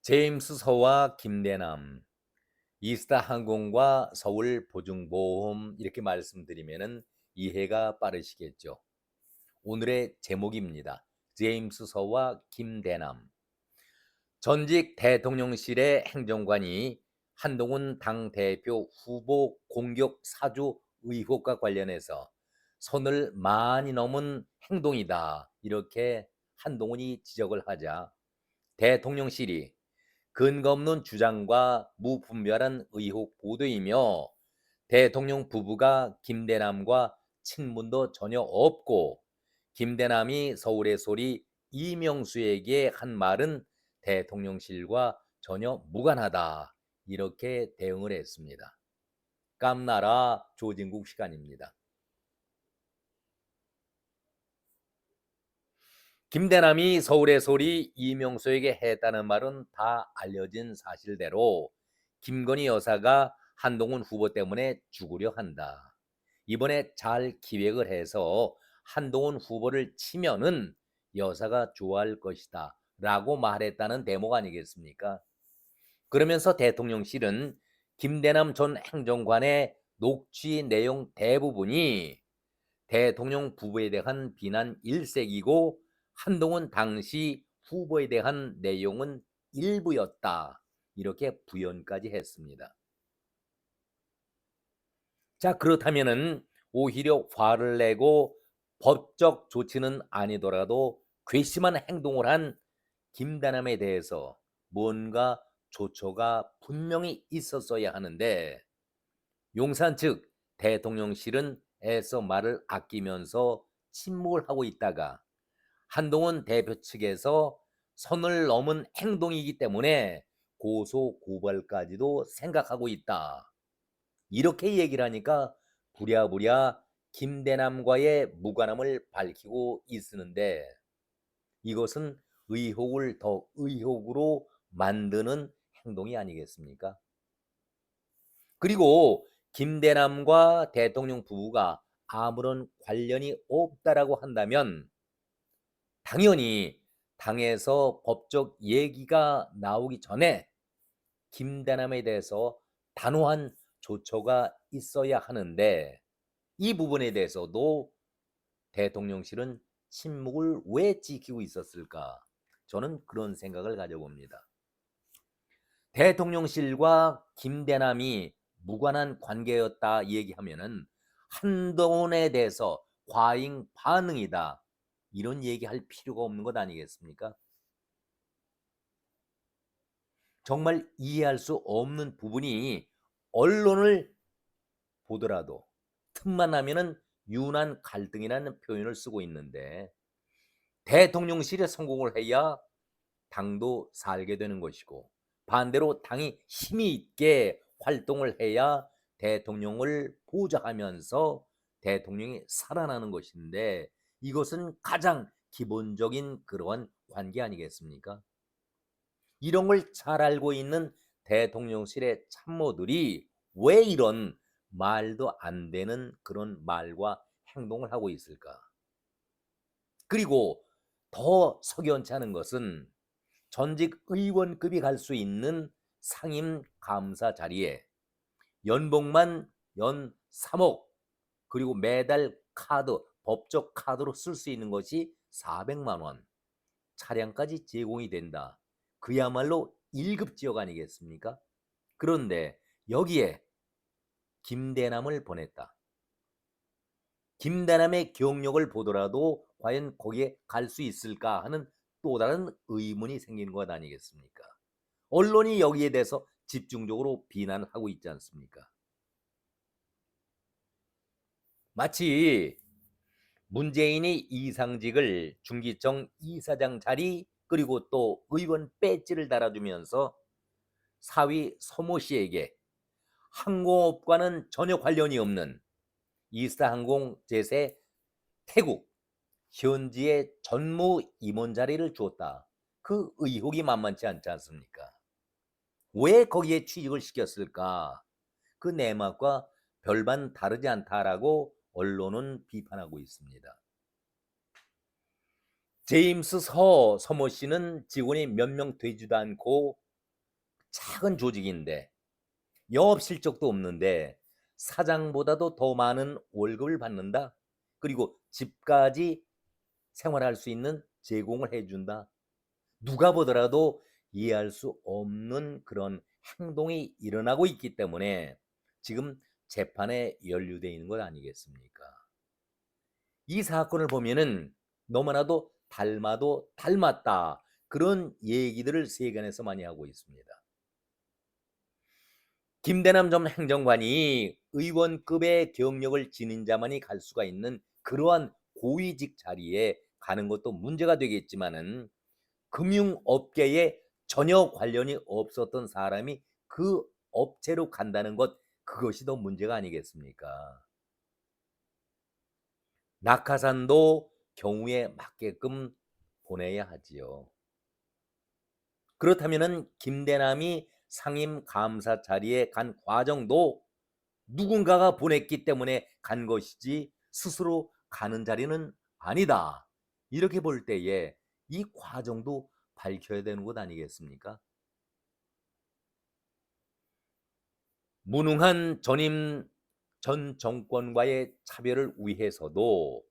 제임스 서와 김대남, 이스타 항공과 서울 보증보험 이렇게 말씀드리면은 이해가 빠르시겠죠. 오늘의 제목입니다. 제임스 서와 김대남. 전직 대통령실의 행정관이 한동훈 당대표 후보 공격 사주 의혹과 관련해서 선을 많이 넘은 행동이다. 이렇게 한동훈이 지적을 하자 대통령실이 근거 없는 주장과 무분별한 의혹 보도이며 대통령 부부가 김대남과 친분도 전혀 없고 김대남이 서울의 소리 이명수에게 한 말은 대통령실과 전혀 무관하다. 이렇게 대응을 했습니다. 깜나라 조진국 시간입니다. 김대남이 서울의 소리 이명수에게 했다는 말은 다 알려진 사실대로 김건희 여사가 한동훈 후보 때문에 죽으려 한다. 이번에 잘 기획을 해서 한동훈 후보를 치면은 여사가 좋아할 것이다 라고 말했다는 대목 아니겠습니까? 그러면서 대통령실은 김대남 전 행정관의 녹취 내용 대부분이 대통령 부부에 대한 비난 일색이고 한동훈 당시 후보에 대한 내용은 일부였다. 이렇게 부연까지 했습니다. 자, 그렇다면은 오히려 화를 내고 법적 조치는 아니더라도 괘씸한 행동을 한 김대남에 대해서 뭔가 조처가 분명히 있었어야 하는데 용산 측 대통령실은 애써 말을 아끼면서 침묵을 하고 있다가 한동훈 대표 측에서 선을 넘은 행동이기 때문에 고소 고발까지도 생각하고 있다. 이렇게 얘기를 하니까 부랴부랴 김대남과의 무관함을 밝히고 있으는데 이것은 의혹을 더 의혹으로 만드는 행동이 아니겠습니까? 그리고 김대남과 대통령 부부가 아무런 관련이 없다라고 한다면 당연히 당에서 법적 얘기가 나오기 전에 김대남에 대해서 단호한 조처가 있어야 하는데 이 부분에 대해서도 대통령실은 침묵을 왜 지키고 있었을까? 저는 그런 생각을 가져봅니다. 대통령실과 김대남이 무관한 관계였다 얘기하면은 한동훈에 대해서 과잉 반응이다. 이런 얘기할 필요가 없는 것 아니겠습니까? 정말 이해할 수 없는 부분이 언론을 보더라도 틈만 나면은 유난 갈등이라는 표현을 쓰고 있는데 대통령실에 성공을 해야 당도 살게 되는 것이고 반대로 당이 힘이 있게 활동을 해야 대통령을 보좌하면서 대통령이 살아나는 것인데 이것은 가장 기본적인 그러한 관계 아니겠습니까? 이런 걸 잘 알고 있는 대통령실의 참모들이 왜 이런 말도 안 되는 그런 말과 행동을 하고 있을까? 그리고 더 석연치 않은 것은 전직 의원급이 갈 수 있는 상임 감사 자리에 연봉만 연 3억 그리고 매달 카드, 법적 카드로 쓸 수 있는 것이 400만 원, 차량까지 제공이 된다. 그야말로 1급 지역 아니겠습니까? 그런데 여기에 김대남을 보냈다. 김대남의 경력을 보더라도 과연 거기에 갈 수 있을까 하는 또 다른 의문이 생기는 것 아니겠습니까? 언론이 여기에 대해서 집중적으로 비난하고 있지 않습니까? 마치 문재인이 이상직을 중기청 이사장 자리 그리고 또 의원 배지를 달아주면서 사위 서모 씨에게 항공업과는 전혀 관련이 없는 이스타항공 제세 태국 현지의 전무 임원 자리를 주었다. 그 의혹이 만만치 않지 않습니까? 왜 거기에 취직을 시켰을까? 그 내막과 별반 다르지 않다라고 언론은 비판하고 있습니다. 제임스 서모 씨는 직원이 몇 명 되지도 않고 작은 조직인데 영업 실적도 없는데 사장보다도 더 많은 월급을 받는다. 그리고 집까지 생활할 수 있는 제공을 해준다. 누가 보더라도 이해할 수 없는 그런 행동이 일어나고 있기 때문에 지금 재판에 연루되어 있는 것 아니겠습니까? 이 사건을 보면은 너무나도 닮아도 닮았다. 그런 얘기들을 세간에서 많이 하고 있습니다. 김대남 전 행정관이 의원급의 경력을 지닌 자만이 갈 수가 있는 그러한 고위직 자리에 가는 것도 문제가 되겠지만은 금융업계에 전혀 관련이 없었던 사람이 그 업체로 간다는 것, 그것이 더 문제가 아니겠습니까? 낙하산도 경우에 맞게끔 보내야 하지요. 그렇다면은 김대남이 상임 감사 자리에 간 과정도 누군가가 보냈기 때문에 간 것이지 스스로 가는 자리는 아니다. 이렇게 볼 때에 이 과정도 밝혀야 되는 것 아니겠습니까? 무능한 전임 전 정권과의 차별을 위해서도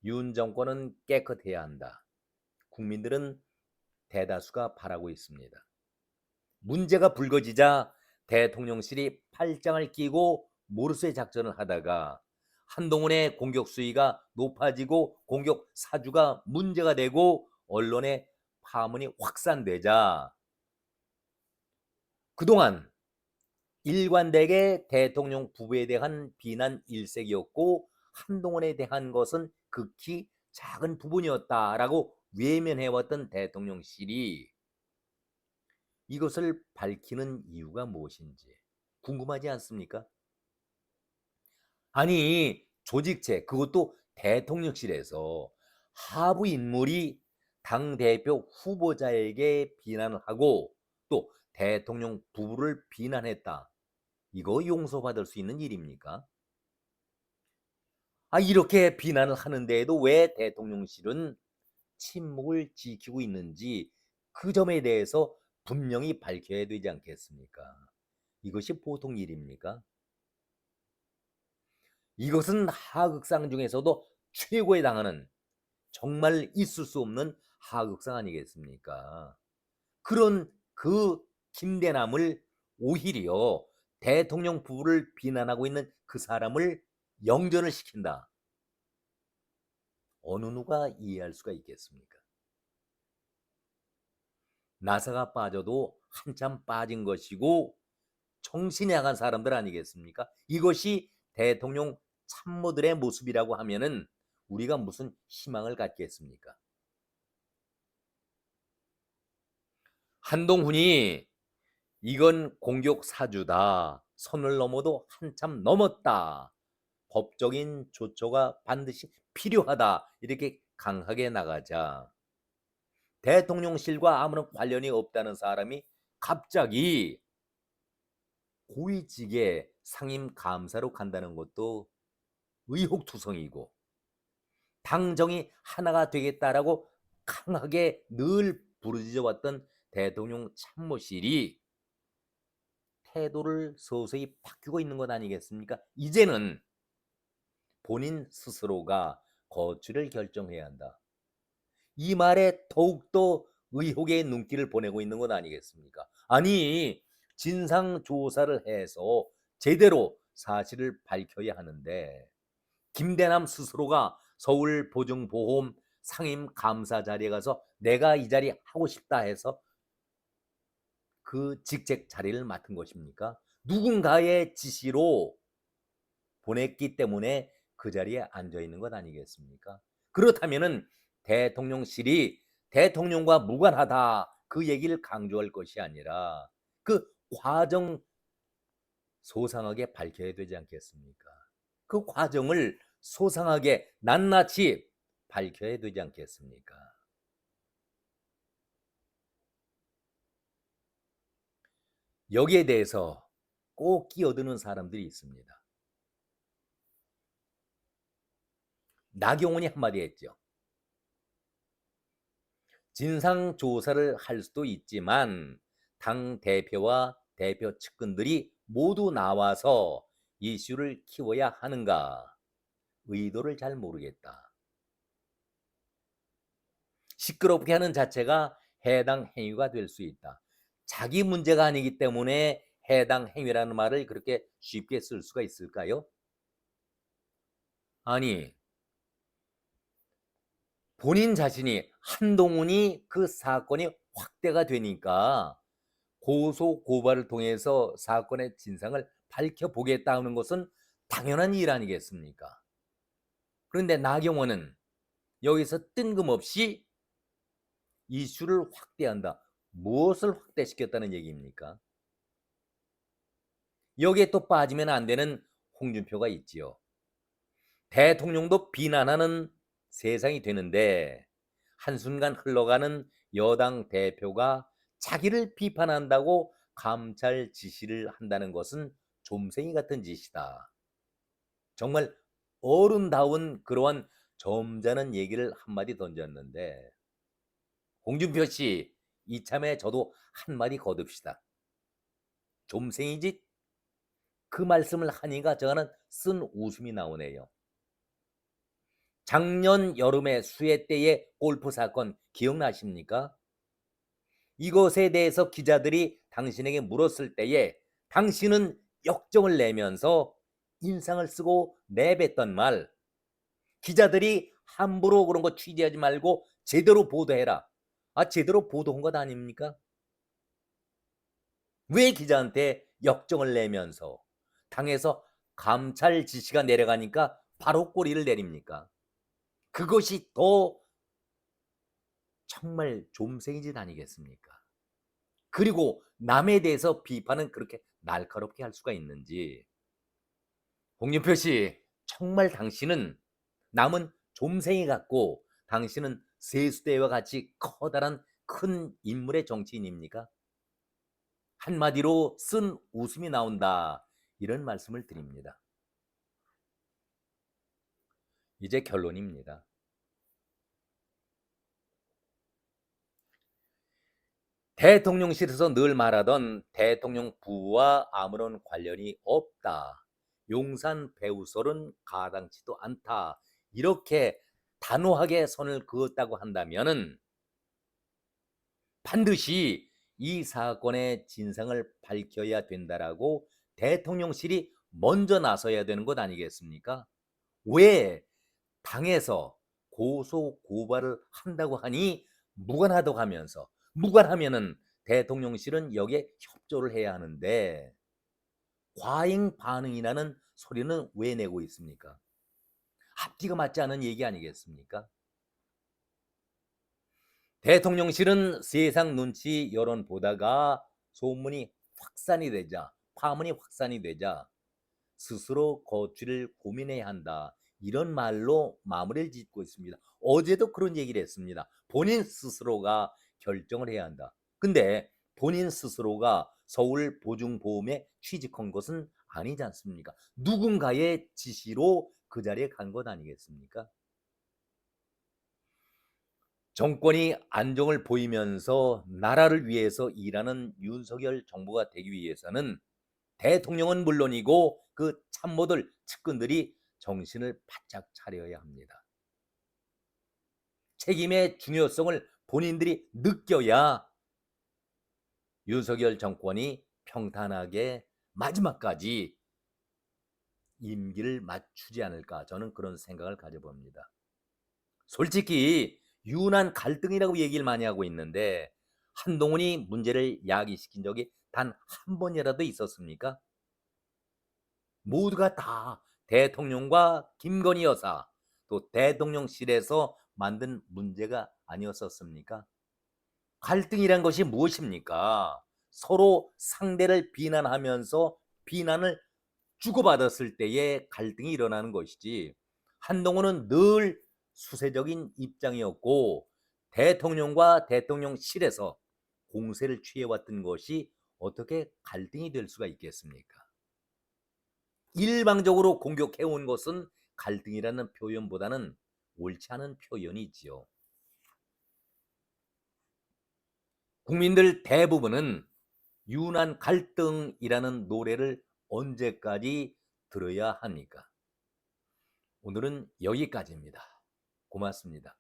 윤 정권은 깨끗해야 한다. 국민들은 대다수가 바라고 있습니다. 문제가 불거지자 대통령실이 팔짱을 끼고 몰수의 작전을 하다가 한동훈의 공격 수위가 높아지고 공격 사주가 문제가 되고 언론의 파문이 확산되자 그동안 일관되게 대통령 부부에 대한 비난 일색이었고 한동훈에 대한 것은 극히 작은 부분이었다라고 외면해왔던 대통령실이 이것을 밝히는 이유가 무엇인지 궁금하지 않습니까? 아니, 조직체, 그것도 대통령실에서 하부 인물이 당대표 후보자에게 비난을 하고 또 대통령 부부를 비난했다. 이거 용서받을 수 있는 일입니까? 이렇게 비난을 하는데에도 왜 대통령실은 침묵을 지키고 있는지 그 점에 대해서 분명히 밝혀야 되지 않겠습니까? 이것이 보통 일입니까? 이것은 하극상 중에서도 최고에 당하는 정말 있을 수 없는 하극상 아니겠습니까? 그런 그 김대남을 오히려 대통령 부부를 비난하고 있는 그 사람을 영전을 시킨다. 어느 누가 이해할 수가 있겠습니까? 나사가 빠져도 한참 빠진 것이고 정신이 나간 사람들 아니겠습니까? 이것이 대통령 참모들의 모습이라고 하면은 우리가 무슨 희망을 갖겠습니까? 한동훈이 이건 공격 사주다. 선을 넘어도 한참 넘었다. 법적인 조처가 반드시 필요하다. 이렇게 강하게 나가자 대통령실과 아무런 관련이 없다는 사람이 갑자기 고위직의 상임 감사로 간다는 것도 의혹투성이고 당정이 하나가 되겠다라고 강하게 늘 부르짖어 왔던 대통령 참모실이 태도를 서서히 바뀌고 있는 것 아니겠습니까? 이제는 본인 스스로가 거취를 결정해야 한다. 이 말에 더욱더 의혹의 눈길을 보내고 있는 것 아니겠습니까? 아니, 진상조사를 해서 제대로 사실을 밝혀야 하는데 김대남 스스로가 서울보증보험 상임감사 자리에 가서 내가 이 자리 하고 싶다 해서 그 직책 자리를 맡은 것입니까? 누군가의 지시로 보냈기 때문에 그 자리에 앉아 있는 것 아니겠습니까? 그렇다면은 대통령실이 대통령과 무관하다 그 얘기를 강조할 것이 아니라 그 과정 소상하게 밝혀야 되지 않겠습니까? 그 과정을 소상하게 낱낱이 밝혀야 되지 않겠습니까? 여기에 대해서 꼭 끼어드는 사람들이 있습니다. 나경원이 한마디 했죠. 진상조사를 할 수도 있지만 당 대표와 대표 측근들이 모두 나와서 이슈를 키워야 하는가? 의도를 잘 모르겠다. 시끄럽게 하는 자체가 해당 행위가 될 수 있다. 자기 문제가 아니기 때문에 해당 행위라는 말을 그렇게 쉽게 쓸 수가 있을까요? 아니, 본인 자신이 한동훈이 그 사건이 확대가 되니까 고소 고발을 통해서 사건의 진상을 밝혀보겠다는 것은 당연한 일 아니겠습니까? 그런데 나경원은 여기서 뜬금없이 이슈를 확대한다. 무엇을 확대시켰다는 얘기입니까? 여기에 또 빠지면 안 되는 홍준표가 있지요. 대통령도 비난하는 세상이 되는데 한순간 흘러가는 여당 대표가 자기를 비판한다고 감찰 지시를 한다는 것은 좀생이 같은 짓이다. 정말 어른다운 그러한 점잖은 얘기를 한마디 던졌는데 홍준표 씨 이참에 저도 한마디 거둡시다. 좀생이지? 그 말씀을 하니까 저는 쓴 웃음이 나오네요. 작년 여름에 수해때의 골프 사건 기억나십니까? 이것에 대해서 기자들이 당신에게 물었을 때에 당신은 역정을 내면서 인상을 쓰고 내뱉던 말, 기자들이 함부로 그런 거 취재하지 말고 제대로 보도해라. 제대로 보도한 것 아닙니까? 왜 기자한테 역정을 내면서 당에서 감찰 지시가 내려가니까 바로 꼬리를 내립니까? 그것이 더 정말 좀생이 짓 아니겠습니까? 그리고 남에 대해서 비판은 그렇게 날카롭게 할 수가 있는지. 홍준표 씨, 정말 당신은 남은 좀생이 같고 당신은 세수대와 같이 커다란 큰 인물의 정치인입니까? 한마디로 쓴 웃음이 나온다. 이런 말씀을 드립니다. 이제 결론입니다. 대통령실에서 늘 말하던 대통령 부와 아무런 관련이 없다. 용산 배우설은 가당치도 않다. 이렇게 단호하게 선을 그었다고 한다면은 반드시 이 사건의 진상을 밝혀야 된다라고 대통령실이 먼저 나서야 되는 것 아니겠습니까? 왜 당에서 고소 고발을 한다고 하니 무관하다고 하면서 무관하면은 대통령실은 여기에 협조를 해야 하는데 과잉 반응이라는 소리는 왜 내고 있습니까? 앞뒤가 맞지 않은 얘기 아니겠습니까? 대통령실은 세상 눈치 여론 보다가 소문이 확산이 되자 파문이 확산이 되자 스스로 거취를 고민해야 한다. 이런 말로 마무리를 짓고 있습니다. 어제도 그런 얘기를 했습니다. 본인 스스로가 결정을 해야 한다. 근데 본인 스스로가 서울 보증보험에 취직한 것은 아니지 않습니까? 누군가의 지시로 그 자리에 간 것 아니겠습니까? 정권이 안정을 보이면서 나라를 위해서 일하는 윤석열 정부가 되기 위해서는 대통령은 물론이고 그 참모들, 측근들이 정신을 바짝 차려야 합니다. 책임의 중요성을 본인들이 느껴야 윤석열 정권이 평탄하게 마지막까지 임기를 맞추지 않을까 저는 그런 생각을 가져봅니다. 솔직히 유난 갈등이라고 얘기를 많이 하고 있는데 한동훈이 문제를 야기시킨 적이 단 한 번이라도 있었습니까? 모두가 다 대통령과 김건희 여사 또 대통령실에서 만든 문제가 아니었었습니까? 갈등이란 것이 무엇입니까? 서로 상대를 비난하면서 비난을 주고받았을 때에 갈등이 일어나는 것이지 한동훈은 늘 수세적인 입장이었고 대통령과 대통령실에서 공세를 취해왔던 것이 어떻게 갈등이 될 수가 있겠습니까? 일방적으로 공격해온 것은 갈등이라는 표현보다는 옳지 않은 표현이지요. 국민들 대부분은 유난 갈등이라는 노래를 언제까지 들어야 합니까? 오늘은 여기까지입니다. 고맙습니다.